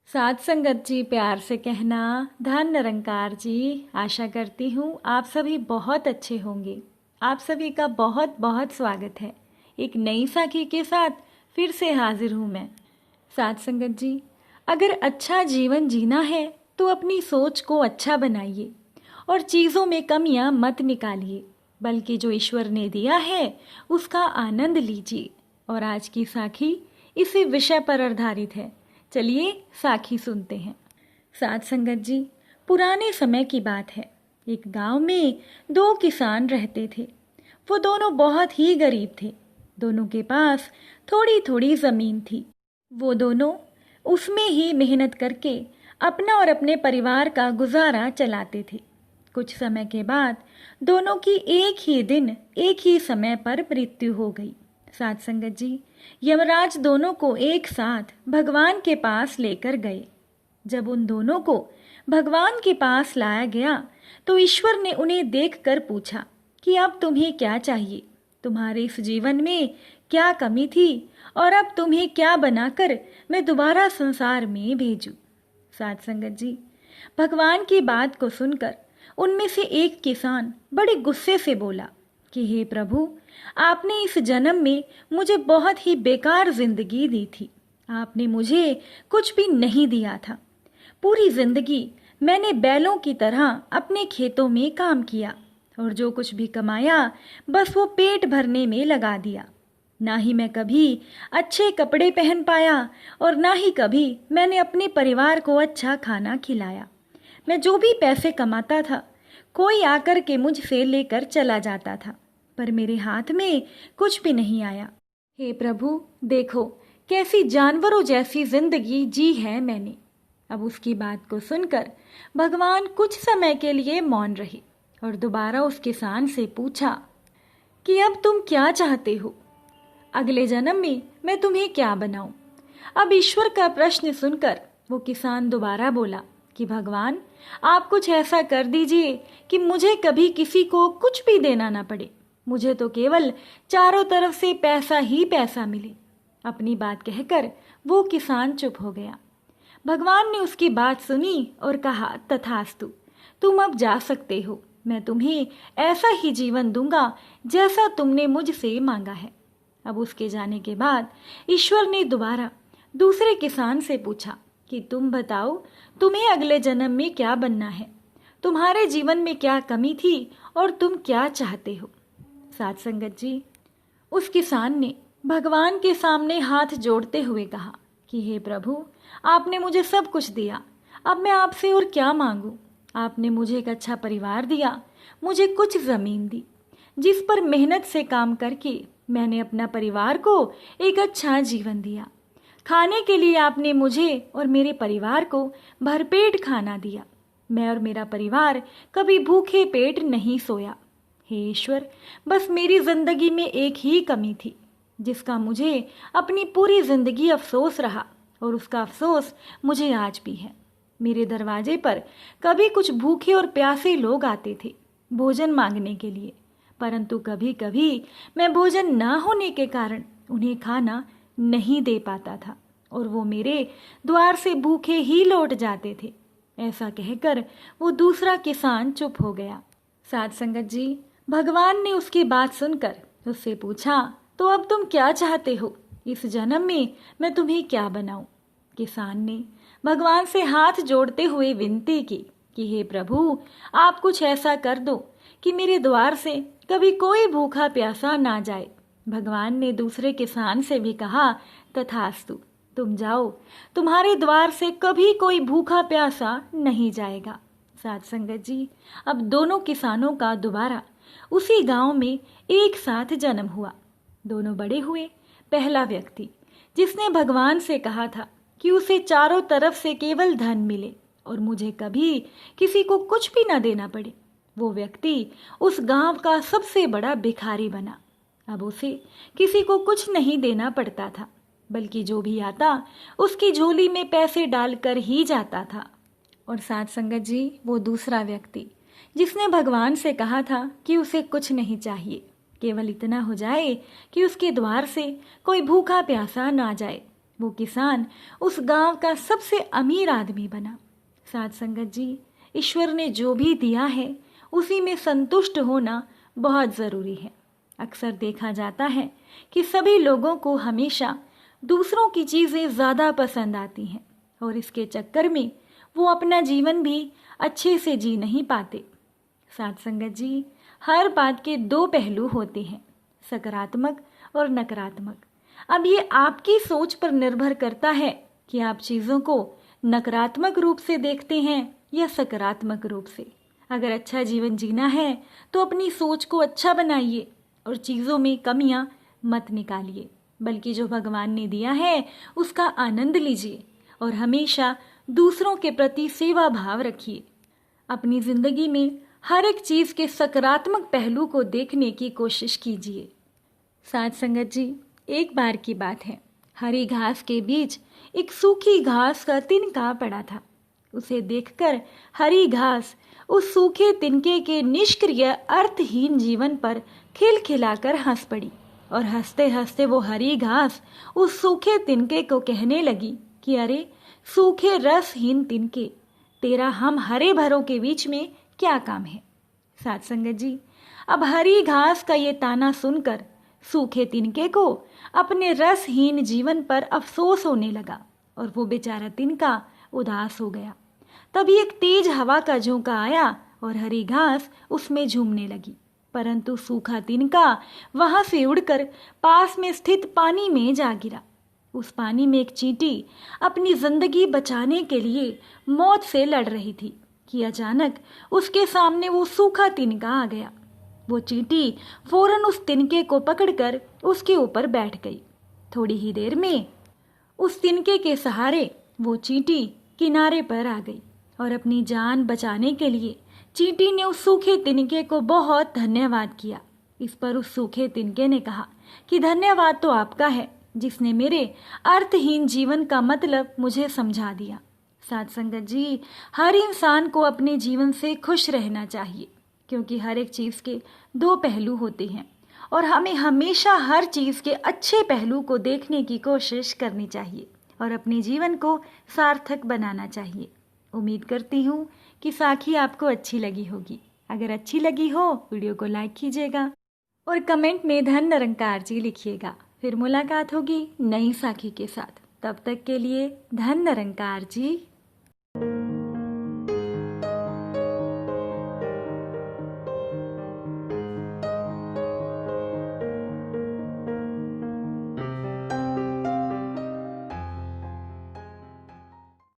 साथ संगत जी, प्यार से कहना। धन निरंकार जी, आशा करती हूँ आप सभी बहुत अच्छे होंगे। आप सभी का बहुत बहुत स्वागत है। एक नई साखी के साथ फिर से हाजिर हूँ मैं। साथ संगत जी, अगर अच्छा जीवन जीना है तो अपनी सोच को अच्छा बनाइए और चीज़ों में कमियाँ मत निकालिए, बल्कि जो ईश्वर ने दिया है उसका आनंद लीजिए। और आज की साखी इसी विषय पर आधारित है। चलिए साखी सुनते हैं। साथ संगत जी, पुराने समय की बात है। एक गांव में दो किसान रहते थे। वो दोनों बहुत ही गरीब थे। दोनों के पास थोड़ी थोड़ी जमीन थी। वो दोनों उसमें ही मेहनत करके अपना और अपने परिवार का गुजारा चलाते थे। कुछ समय के बाद दोनों की एक ही दिन एक ही समय पर मृत्यु हो गई। साथ संगत जी, यमराज दोनों को एक साथ भगवान के पास लेकर गए। जब उन दोनों को भगवान के पास लाया गया तो ईश्वर ने उन्हें देखकर पूछा कि अब तुम्हें क्या चाहिए, तुम्हारे इस जीवन में क्या कमी थी और अब तुम्हें क्या बनाकर मैं दोबारा संसार में भेजूं। साथ संगत जी, भगवान की बात को सुनकर उनमें से एक किसान बड़े गुस्से से बोला कि हे प्रभु, आपने इस जन्म में मुझे बहुत ही बेकार जिंदगी दी थी। आपने मुझे कुछ भी नहीं दिया था। पूरी जिंदगी मैंने बैलों की तरह अपने खेतों में काम किया और जो कुछ भी कमाया बस वो पेट भरने में लगा दिया। ना ही मैं कभी अच्छे कपड़े पहन पाया और ना ही कभी मैंने अपने परिवार को अच्छा खाना खिलाया। मैं जो भी पैसे कमाता था कोई आकर के मुझसे लेकर चला जाता था, पर मेरे हाथ में कुछ भी नहीं आया। हे प्रभु, देखो कैसी जानवरों जैसी जिंदगी जी है मैंने। अब उसकी बात को सुनकर भगवान कुछ समय के लिए मौन रहे और दोबारा उस किसान से पूछा कि अब तुम क्या चाहते हो, अगले जन्म में मैं तुम्हें क्या बनाऊं। अब ईश्वर का प्रश्न सुनकर वो किसान दोबारा बोला कि भगवान, आप कुछ ऐसा कर दीजिए कि मुझे कभी किसी को कुछ भी देना ना पड़े। मुझे तो केवल चारों तरफ से पैसा ही पैसा मिले। अपनी बात कहकर वो किसान चुप हो गया। भगवान ने उसकी बात सुनी और कहा, तथास्तु, तुम अब जा सकते हो। मैं तुम्हें ऐसा ही जीवन दूंगा जैसा तुमने मुझसे मांगा है। अब उसके जाने के बाद ईश्वर ने दोबारा दूसरे किसान से पूछा कि तुम बताओ, तुम्हें अगले जन्म में क्या बनना है, तुम्हारे जीवन में क्या कमी थी और तुम क्या चाहते हो। साथ संगत जी, उस किसान ने भगवान के सामने हाथ जोड़ते हुए कहा कि हे प्रभु, आपने मुझे सब कुछ दिया, अब मैं आपसे और क्या मांगू। आपने मुझे एक अच्छा परिवार दिया, मुझे कुछ जमीन दी जिस पर मेहनत से काम करके मैंने अपना परिवार को एक अच्छा जीवन दिया। खाने के लिए आपने मुझे और मेरे परिवार को भरपेट खाना दिया। मैं और मेरा परिवार कभी भूखे पेट नहीं सोया। हे ईश्वर, बस मेरी जिंदगी में एक ही कमी थी जिसका मुझे अपनी पूरी जिंदगी अफसोस रहा और उसका अफसोस मुझे आज भी है। मेरे दरवाजे पर कभी कुछ भूखे और प्यासे लोग आते थे भोजन मांगने के लिए, परंतु कभी कभी मैं भोजन न होने के कारण उन्हें खाना नहीं दे पाता था और वो मेरे द्वार से भूखे ही लौट जाते थे। ऐसा कहकर वो दूसरा किसान चुप हो गया। साथ संगत जी, भगवान ने उसकी बात सुनकर उससे पूछा, तो अब तुम क्या चाहते हो, इस जन्म में मैं तुम्हें क्या बनाऊं। किसान ने भगवान से हाथ जोड़ते हुए विनती की कि हे प्रभु, आप कुछ ऐसा कर दो कि मेरे द्वार से कभी कोई भूखा प्यासा ना जाए। भगवान ने दूसरे किसान से भी कहा, तथास्तु, तुम जाओ, तुम्हारे द्वार से कभी कोई भूखा प्यासा नहीं जाएगा। साथ संगत जी, अब दोनों किसानों का दोबारा उसी गांव में एक साथ जन्म हुआ। दोनों बड़े हुए। पहला व्यक्ति जिसने भगवान से कहा था कि उसे चारों तरफ से केवल धन मिले और मुझे कभी किसी को कुछ भी न देना पड़े, वो व्यक्ति उस गांव का सबसे बड़ा भिखारी बना। अब उसे किसी को कुछ नहीं देना पड़ता था, बल्कि जो भी आता उसकी झोली में पैसे डालकर ही जाता था। और साथ संगत जी, वो दूसरा व्यक्ति जिसने भगवान से कहा था कि उसे कुछ नहीं चाहिए, केवल इतना हो जाए कि उसके द्वार से कोई भूखा प्यासा ना जाए, वो किसान उस गांव का सबसे अमीर आदमी बना। साथ संगत जी, ईश्वर ने जो भी दिया है उसी में संतुष्ट होना बहुत ज़रूरी है। अक्सर देखा जाता है कि सभी लोगों को हमेशा दूसरों की चीज़ें ज़्यादा पसंद आती हैं और इसके चक्कर में वो अपना जीवन भी अच्छे से जी नहीं पाते। साथ संगत जी, हर बात के दो पहलू होते हैं, सकारात्मक और नकारात्मक। अब ये आपकी सोच पर निर्भर करता है कि आप चीज़ों को नकारात्मक रूप से देखते हैं या सकारात्मक रूप से। अगर अच्छा जीवन जीना है तो अपनी सोच को अच्छा बनाइए और चीज़ों में कमियां मत निकालिए, बल्कि जो भगवान ने दिया है उसका आनंद लीजिए और हमेशा दूसरों के प्रति सेवा भाव रखिए। अपनी ज़िंदगी में हर एक चीज़ के सकारात्मक पहलू को देखने की कोशिश कीजिए। साथ संगत जी, एक बार की बात है, हरी घास के बीच एक सूखी घास का तिनका पड़ा था। उसे देखकर हरी घास उस सूखे तिनके के निष्क्रिय अर्थहीन जीवन पर खिलखिलाकर हंस पड़ी और हंसते हंसते वो हरी घास उस सूखे तिनके को कहने लगी कि अरे सूखे रसहीन तिनके, तेरा हम हरे भरों के बीच में क्या काम है। साथ संगत जी, अब हरी घास का ये ताना सुनकर सूखे तिनके को अपने रसहीन जीवन पर अफसोस होने लगा और वो बेचारा तिनका उदास हो गया। तभी एक तेज हवा का झोंका आया और हरी घास उसमें झूमने लगी, परंतु सूखा तिनका वहां से उड़कर पास में स्थित पानी में जा गिरा। उस पानी में एक चींटी अपनी जिंदगी बचाने के लिए मौत से लड़ रही थी कि अचानक उसके सामने वो सूखा तिनका आ गया। वो चींटी फौरन उस तिनके को पकड़कर उसके ऊपर बैठ गई। थोड़ी ही देर में उस तिनके के सहारे वो चींटी किनारे पर आ गई और अपनी जान बचाने के लिए चींटी ने उस सूखे तिनके को बहुत धन्यवाद किया। इस पर उस सूखे तिनके ने कहा कि धन्यवाद तो आपका है जिसने मेरे अर्थहीन जीवन का मतलब मुझे समझा दिया। साथ संगत जी, हर इंसान को अपने जीवन से खुश रहना चाहिए, क्योंकि हर एक चीज़ के दो पहलू होते हैं और हमें हमेशा हर चीज़ के अच्छे पहलू को देखने की कोशिश करनी चाहिए और अपने जीवन को सार्थक बनाना चाहिए। उम्मीद करती हूँ कि साखी आपको अच्छी लगी होगी। अगर अच्छी लगी हो वीडियो को लाइक कीजिएगा और कमेंट में धन निरंकार जी लिखिएगा। फिर मुलाकात होगी नई साखी के साथ। तब तक के लिए धन निरंकार जी।